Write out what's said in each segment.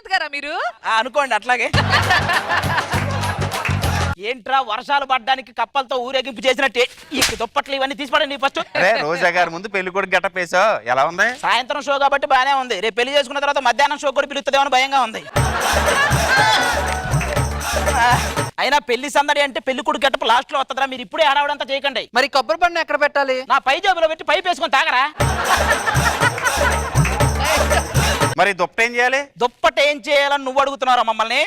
రజనీకాంత్ గారా మీరు? అనుకోండి అట్లాగే. ఏంట్రా వర్షాలు పడ్డానికి కప్పలతో ఊరేగింపు చేసినట్టే ఈ దుప్పట్లు ఇవన్నీ తీసుకోండి ఫస్ట్. రోజా గారి ముందు పెళ్లి కూడా గెటప్ వేసావు, ఎలా ఉంది? సాయంత్రం షో కాబట్టి బానే ఉంది. రేపు పెళ్లి చేసుకున్న తర్వాత మధ్యాహ్నం షో కూడా పిలుస్తుందేమో భయంగా ఉంది. అయినా పెళ్లి సందడి అంటే పెళ్లి కొడుకు గెటప్ లాస్ట్ లో వస్తుందా? మీరు ఇప్పుడే ఆడవడంతా చేయకండి. మరి కొబ్బరి బండి ఎక్కడ పెట్టాలి? నా పై జేబులో పెట్టి పైప్ వేసుకొని తాగరా. మరి దుప్పట ఏం చేయాలి? దుప్పట ఏం చేయాలని నువ్వు అడుగుతున్నారా మమ్మల్ని?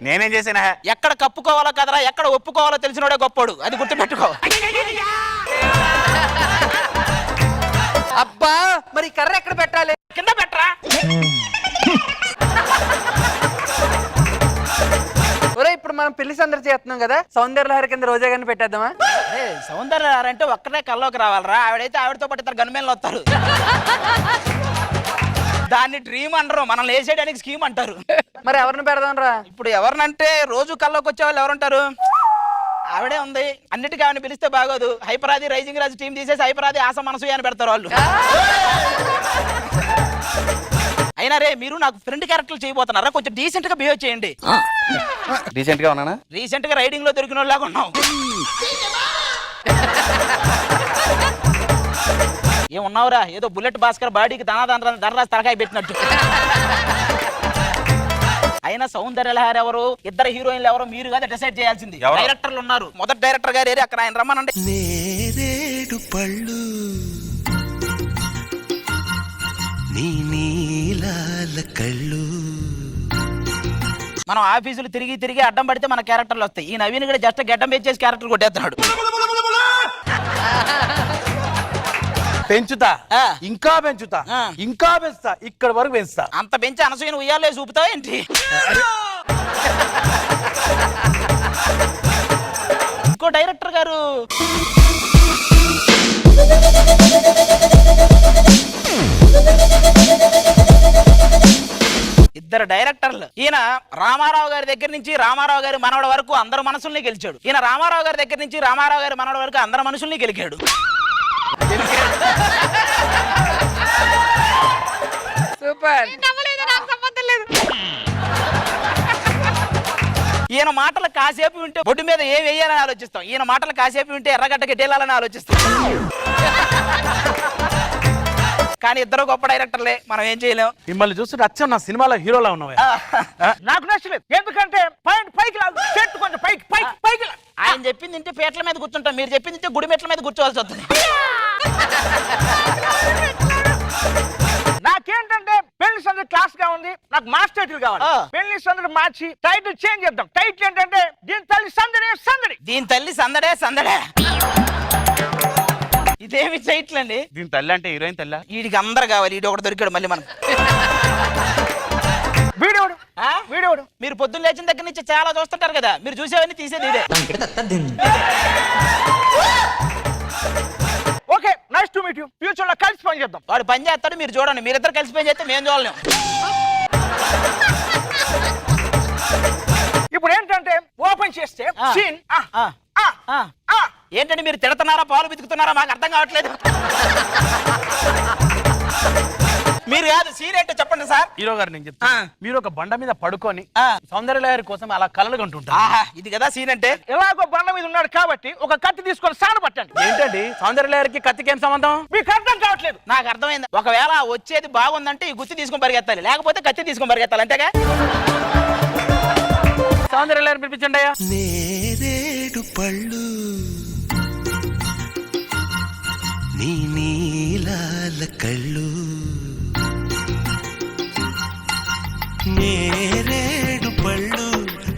నేనేం చేసానా? ఎక్కడ కప్పుకోవాలో కదరా, ఎక్కడ ఒప్పుకోవాలో తెలిసినోడే గొప్పోడు. అది గుర్తుపెట్టుకో. అబ్బా మరి కర్ర ఎక్కడ పెట్టాలి? కింద పెట్టరా. ఒరే ఇప్పుడు మనం పెళ్లి సందడి చేస్తున్నాం కదా, సౌందర్యలహరి కింద రోజా గారిని పెట్టేద్దామా? సౌందర్యలహరి అంటే ఒక్కడే కల్లోకి రావాలరా. ఆవిడైతే ఆవిడతో పాటు ఇద్దరు గన్మేన్లు వస్తారు. దాన్ని డ్రీమ్ అంటారు, మనం లేసేయడానికి స్కీమ్ అంటారు. మరి ఎవరిని పెడదాం రా? ఇప్పుడు ఎవరినంటే రోజు కల్లోకి వచ్చే వాళ్ళు ఎవరుంటారు? ఆవిడే ఉంది. అన్నిటికీ ఆవిడని పిలిస్తే బాగోదు. హైపరాది రైజింగ్ రాజు టీం తీసేసి హైపరాది ఆశ మనసు అని పెడతారు వాళ్ళు. అయినా రే మీరు నాకు ఫ్రెండ్ క్యారెక్టర్లు చేయబోతున్నారా? కొంచెం డీసెంట్ గా బిహేవ్ చేయండి. డీసెంట్ గా ఉన్నానా? రీసెంట్ గా రైడింగ్ లో దొరికిన వాళ్ళగా ఉన్నావు. ఏమున్నావురా ఏదో బుల్లెట్ భాస్కర్ బాడీకి ధనరాజు తలకాయ పెట్టినట్టు. అయినా సౌందర్యలహరి ఎవరు, ఇద్దరు హీరోయిన్లు ఎవరు మీరు కదా డిసైడ్ చేయాల్సింది. డైరెక్టర్లు ఉన్నారు. మొదటి డైరెక్టర్ గారు ఏరి, అక్కడ ఆయన రమ్మనండి. నేరేడు పళ్ళు నీ నీలాల కళ్ళు. మనం ఆఫీసులు తిరిగి తిరిగి అడ్డం పడితే మన క్యారెక్టర్లు వస్తాయి. ఈ నవీన్ కూడా జస్ట్ గడ్డం పెంచేసి క్యారెక్టర్ కొట్టేస్తున్నాడు. పెంచుతా, ఇంకా పెంచుతా, ఇంకా పెంచుతా, ఇక్కడ వరకు పెంచుతా. అంత పెంచి అనసూయను ఉయ్యాలే చూపుతావు ఏంటి? ఇంకో డైరెక్టర్ గారు ఇద్దరు డైరెక్టర్లు. ఈయన రామారావు గారి దగ్గర నుంచి రామారావు గారి మనవడ వరకు అందరు మనసుల్ని గెలిచాడు. ఈయన రామారావు గారి దగ్గర నుంచి రామారావు గారి మనవడ వరకు అందరు మనుషుల్ని గెలిచాడు. సూపర్. ఈయన మాటలు కాసేపు వింటే బొడ్డు మీద ఏం వేయాలని ఆలోచిస్తాం. ఈయన మాటలు కాసేపు వింటే ఎర్రగడ్డకి డేలాలని ఆలోచిస్తాం. కానీ ఇద్దరు గొప్ప డైరెక్టర్లే, మనం ఏం చేయలేం. మిమ్మల్ని చూస్తుంటే అచ్చం నా సినిమాలో హీరోలా ఉన్నావే. నాకు నచ్చలేదు. ఎందుకంటే పైకి చెట్టు కొంచెం పైకి. ఆయన చెప్పింది ఇంటే పీటల మీద కూర్చుంటాం, మీరు చెప్పింది ఇంటే గుడి మెట్ల మీద కూర్చోవాల్సి వస్తుంది. నాకేంటంటే పెళ్లి సందడి క్లాస్ గా ఉంది, నాకు మాస్ టైటిల్ కావాలి. పెళ్లి సందడి మార్చి టైటిల్ చేంజ్ చేద్దాం. టైటిల్ ఏంటంటే దీని తల్లి సందడే సందడి. దీని తల్లి సందడే సందడే. ఇదేమి చేయట్లండి. దీని తల్లి అంటే హీరోయిన్ తల్లి. వీడికి అందరు కావాలి. వీడు ఒకటి దొరికాడు మళ్ళీ మనం. వీడోడు మీరు పొద్దున్న లేచిన దగ్గర నుంచి చాలా చూస్తుంటారు కదా, మీరు చూసేవన్నీ తీసేది ఇదే. Okay, nice to meet you. Future లో కలిసి పని చేద్దాం. వాడు పని చేస్తాడు, మీరు చూడండి. మీరిద్దరు కలిసి పని చేస్తే మేము చూడలేము. ఇప్పుడు ఏంటంటే ఓపెన్ చేస్తే సీన్. ఏంటంటే మీరు తిడుతున్నారా పాలు బితుకుతున్నారా మాకు అర్థం కావట్లేదు. మీరు కాదు సీన్ ఏంటో చెప్పండి సార్. హీరో గారు నేను చెప్తా, మీరు ఒక బండ మీద పడుకొని సౌందర్యలహరి కోసం అలా కలలు కంటుంటారు. ఇది కదా సీన్ అంటే. ఎలాగో బండ మీద ఉన్నాడు కాబట్టి ఒక కత్తి తీసుకొని సాన పట్టండి. ఏంటండి సౌందర్యలహరికి కత్తికి ఏం సంబంధం? మీకు అర్థం కావట్లేదు. నాకు అర్థమైంది. ఒకవేళ వచ్చేది బాగుందంటే ఈ గుత్తి తీసుకొని పరిగెత్తాలి, లేకపోతే కత్తి తీసుకొని పరిగెత్తాలి, అంతేగా. సౌందర్యలహరి పిలిపించండి అయ్యా. నేరేడు పళ్ళు నీ నీలాల కళ్ళు. నేరేడు పళ్ళు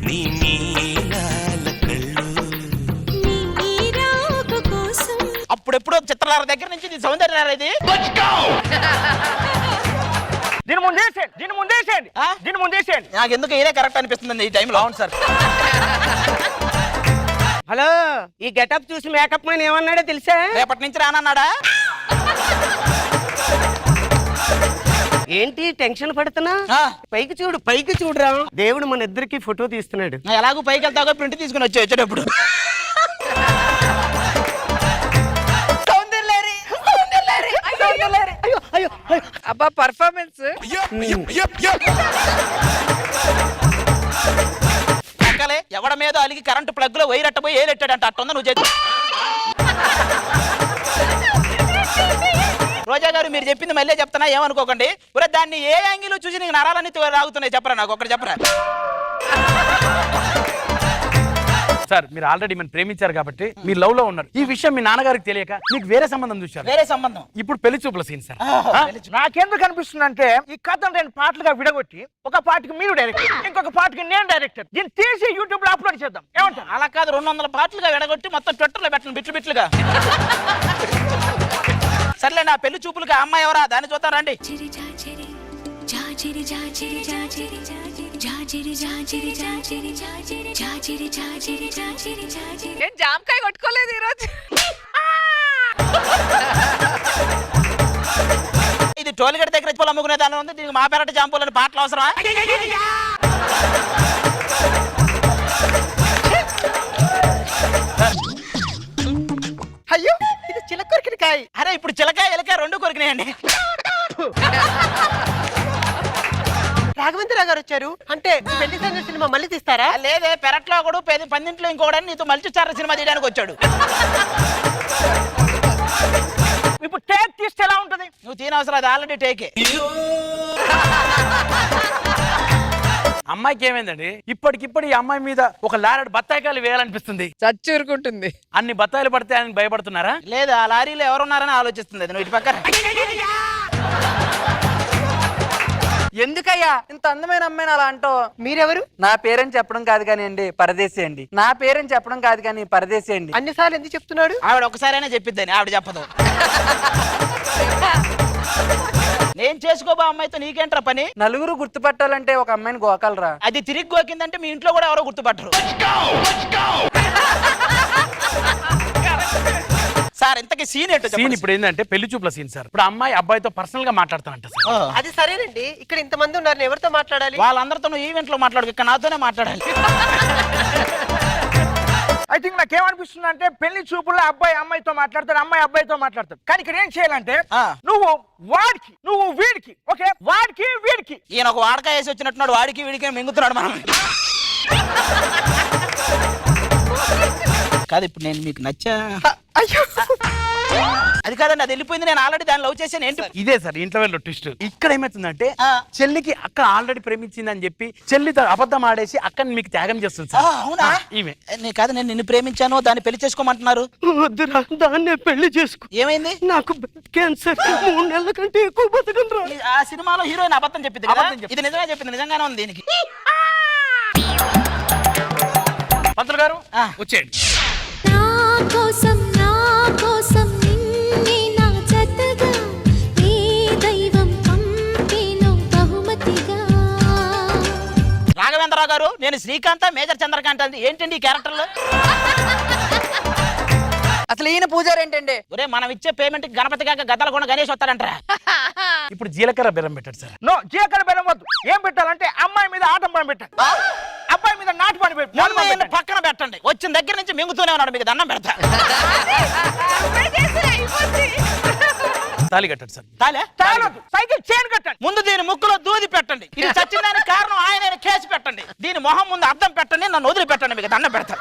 నీ నీలాల కళ్ళు. అప్పుడెప్పుడు చిత్రలార దగ్గర నుంచి ఇది సౌందర్యలార. ఇది దీని ముందేసేయండి. నాకు ఎందుకు ఇదే కరెక్ట్ అనిపిస్తుంది ఈ టైంలో. అవును సార్. హలో, ఈ గెటప్ చూసి మేకప్ మ్యాన్ ఏమన్నాడో తెలుసా? రేపటి నుంచి రానన్నాడా? ఏంటి టెన్షన్ పడుతున్నా? పైకి చూడురా. దేవుడు మన ఇద్దరికి ఫోటో తీస్తున్నాడు. ఎలాగో పైకి వెళ్తాగా ప్రింట్ తీసుకుని వచ్చేటప్పుడు. అబ్బా పర్ఫార్మెన్స్ అక్కలే ఎవడ మీద అలిగి కరెంటు ప్లగ్ లో వైర్ అట్టపోయి ఏలెట్టాడంట అట్టుందా నువ్వు చేతి రోజా గారు మీరు చెప్పింది మళ్ళీ చెప్తున్నా ఏమనుకోకండి ఒరే దాన్ని ఏ యాంగిల్ చూసి నీకు నరాలన్నీ రాగుతున్నాయి చెప్పరా నాకు ఒకటి చెప్పరా సార్ మీరు ఆల్రెడీ మనం ప్రేమించారు కాబట్టి మీరు లవ్ లో ఉన్నారు ఈ విషయం మీ నాన్నగారికి తెలియక మీకు వేరే సంబంధం చూశారు వేరే సంబంధం ఇప్పుడు పెళ్లి చూపుల సీన్ సార్ నాకెందుకు అనిపిస్తుంది అంటే ఈ కథను 2 పార్ట్లుగా విడగొట్టి ఒక పార్ట్కి మీరు డైరెక్టర్ ఇంకొక పార్ట్కి నేను డైరెక్టర్ దీన్ని తీసి యూట్యూబ్ లో అప్లోడ్ చేద్దాం ఏమంటారు? అలా కాదు 200 పార్ట్లుగా విడగొట్టి మొత్తం ట్విట్టర్ లో పెట్టండి బిట్లు బిట్లుగా సర్లే నా పెళ్లి చూపులుగా అమ్మాయి ఎవరా దాన్ని చూద్దాం రండి ఏం జామకాయ కొట్టుకోలేదు ఈరోజు ఇది టోల్గేట్ దగ్గర పొలం అమ్ముకునే దాని ఉంది దీనికి మా పెరట జాంపూలని పాటలు అవసరమా అయ్యో ఇది చిలకొరికిన కాయ. అరే ఇప్పుడు చిలకాయ ఎలకాయ 2 కొరికినాయండి రాఘవేంద్ర గారు వచ్చారు అంటే పెళ్లి సందడి సినిమా మళ్ళీ తీస్తారా? లేదే పెరట్లో ఒకడు పందింట్లో ఇంకోడని నీతో మల్చిచార సినిమా తీయడానికి వచ్చాడు ఇప్పుడు టేక్ తీస్తే ఎలా ఉంటది? నువ్వు తీనవసరం అది ఆల్రెడీ టేకే అమ్మాయికి ఏమైందండి ఇప్పటికిప్పుడు ఈ అమ్మాయి మీద ఒక లారెడ్ బత్తాయికాయలు వేయాలనిపిస్తుంది చచ్చూరుకుంటుంది అన్ని బత్తాయిలు పడితే ఆయన భయపడుతున్నారా? లేదు ఆ లారీలో ఎవరున్నారని ఆలోచిస్తుంది అది నువ్వు ఇటు పక్కన ఎందుకయ్యా ఇంత అందమైన అమ్మాయిని అలా అంటో మీరెవరు? నా పేరని చెప్పడం కాదు కానీ అండి పరదేశీ అండి నా పేరని చెప్పడం కాదు కానీ పరదేశీ అండి అన్నిసార్లు ఎందుకు చెప్తున్నాడు? ఆవిడ ఒకసారైనా చెప్పిద్దని ఆవిడ చెప్పదు నేను చేసుకోబా అమ్మాయితో నీకేంట్రా పని నలుగురు గుర్తుపట్టాలంటే ఒక అమ్మాయిని గోకలరా అది తిరిగి గోకిందంటే మీ ఇంట్లో కూడా ఎవరో గుర్తుపట్టరు సార్ ఇంతకీ సీన్ ఏంటో సీన్ ఇప్పుడు ఏంటంటే పెళ్లి చూపుల సీన్ సార్ ఇప్పుడు అమ్మాయి అబ్బాయితో పర్సనల్ గా మాట్లాడతానంట సార్ అది సరేనండి ఇక్కడ ఇంతమంది ఉన్నారు ఎవరితో మాట్లాడాలి? వాళ్ళందరితో ఈవెంట్ లో మాట్లాడు ఇక్కడ నాతోనే మాట్లాడాలి ఐ థింక్ నాకేమనిపిస్తుంది అంటే పెళ్లి చూపుల్లో అబ్బాయి అమ్మాయితో మాట్లాడతాడు అమ్మాయి అబ్బాయితో మాట్లాడతాడు కానీ ఇక్కడ ఏం చేయాలంటే నువ్వు వాడికి నువ్వు వీడికి ఓకే వాడికి వీడికి ఈయన ఒక వాడకాయ వేసి వచ్చినట్టున్నాడు వాడికి వీడికి మింగుతున్నాడు మనం కాదు ఇప్పుడు నేను మీకు నచ్చా అది కాదండి అది వెళ్ళిపోయింది నేను ఆల్రెడీ దాన్ని లవ్ చేశాను ఏంటి ఇదే సార్ ఇంట్లో వెళ్ళి ట్విస్ట్ ఇక్కడ ఏమవుతుందంటే చెల్లికి అక్క ఆల్రెడీ ప్రేమించిందని చెప్పి చెల్లితో అబద్ధం ఆడేసి అక్కని మీకు త్యాగం చేస్తుంది సార్ అవునా ఈమె కాదు నేను నిన్ను ప్రేమించాను దాన్ని పెళ్లి చేసుకోమంటున్నారు వద్దురా దాన్నే పెళ్లి చేసుకో ఏమైంది నాకు క్యాన్సర్ 3 నెలల కంటే ఎక్కువ బతకనురా. ఆ సినిమాలో హీరోయిన్ అబద్ధం చెప్పింది కదా అబద్ధం చెప్పింది. ఇది నిజమే చెప్పింది నిజంగానే ఉంది దీనికి పంతులు గారు వచ్చేయండి నా కోసం నిన్నే నా జతగా ఏ దైవం పంపినో బహుమతిగా రాఘవేంద్రరావు గారు నేను శ్రీకాంత్ మేజర్ చంద్రకాంత్ అండి ఏంటండి ఈ క్యారెక్టర్లు అసలు ఈయన పూజారి ఏంటండి ఒరే మనం ఇచ్చే పేమెంట్ గణపతి కాక గద్దలకొండ గణేష్ వస్తాడంటారా ఇప్పుడు జీలకర్ర బెల్లం పెట్టాడు సార్ నో జీలకర్ర బెల్లం వద్దు ఏం పెట్టాలంటే అమ్మాయి మీద ఆటం పని పెట్టాలి అబ్బాయి మీద నాటు పని మొన్న పక్కన పెట్టండి వచ్చిన దగ్గర నుంచి మింగుతూనే ఉన్నాడు మీకు దండం పెడతా తాళి కట్టాడు సార్ తాలే సైకిల్ చైన్ కట్టండి ముందు దీని ముక్కులో దూది పెట్టండి ఇది చచ్చిన దానికి కారణం ఆయన కేసు పెట్టండి దీని మొహం ముందు అర్థం పెట్టండి నన్ను వదిలి పెట్టండి మీకు దండం పెడతా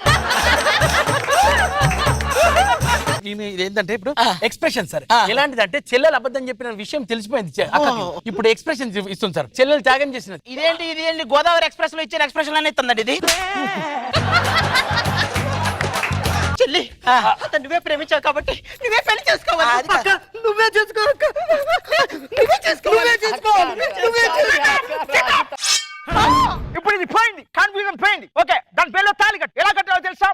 ఇదేంటంటే ఇప్పుడు ఎక్స్ప్రెషన్ సార్ ఎలాంటిదంటే చెల్లెలు అబద్ధం చెప్పిన విషయం తెలిసిపోయింది అక్కకి. ఇప్పుడు ఎక్స్ప్రెషన్ ఇస్తుంది సార్ చెల్లెలు త్యాగం చేసినది ఇదేంటి గోదావరి ఎక్స్ప్రెస్ లో ఇచ్చిన ఎక్స్ప్రెషన్ అనే ఇస్తుందండి ఇది చెల్లి అతను నువ్వే ప్రేమించావు కాబట్టి నువ్వే పెళ్లి అది చేసుకోవాలి కాదు. అక్క, నువ్వే చేసుకో అక్క. నువ్వే చేసుకోవాలి నువ్వే ఇప్పుడు ఇది పోయింది కన్ఫ్యూజన్ పోయింది ఓకే దాని పేరులో తాళి కట్టు ఎలా కట్టాలో తెలుసా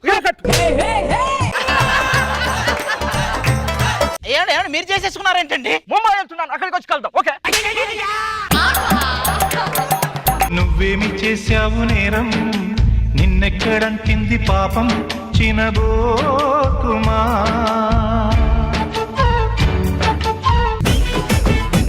ఇలా కట్టు ఏమండి మీరు చేసేసుకున్నారేంటండి ముంబై వెళ్తున్నాను అక్కడికి వచ్చి కలుద్దాం ఓకే నువ్వేమి చేశావు నేరం నిన్నెక్కడంటింది పాపం చినబోకుమా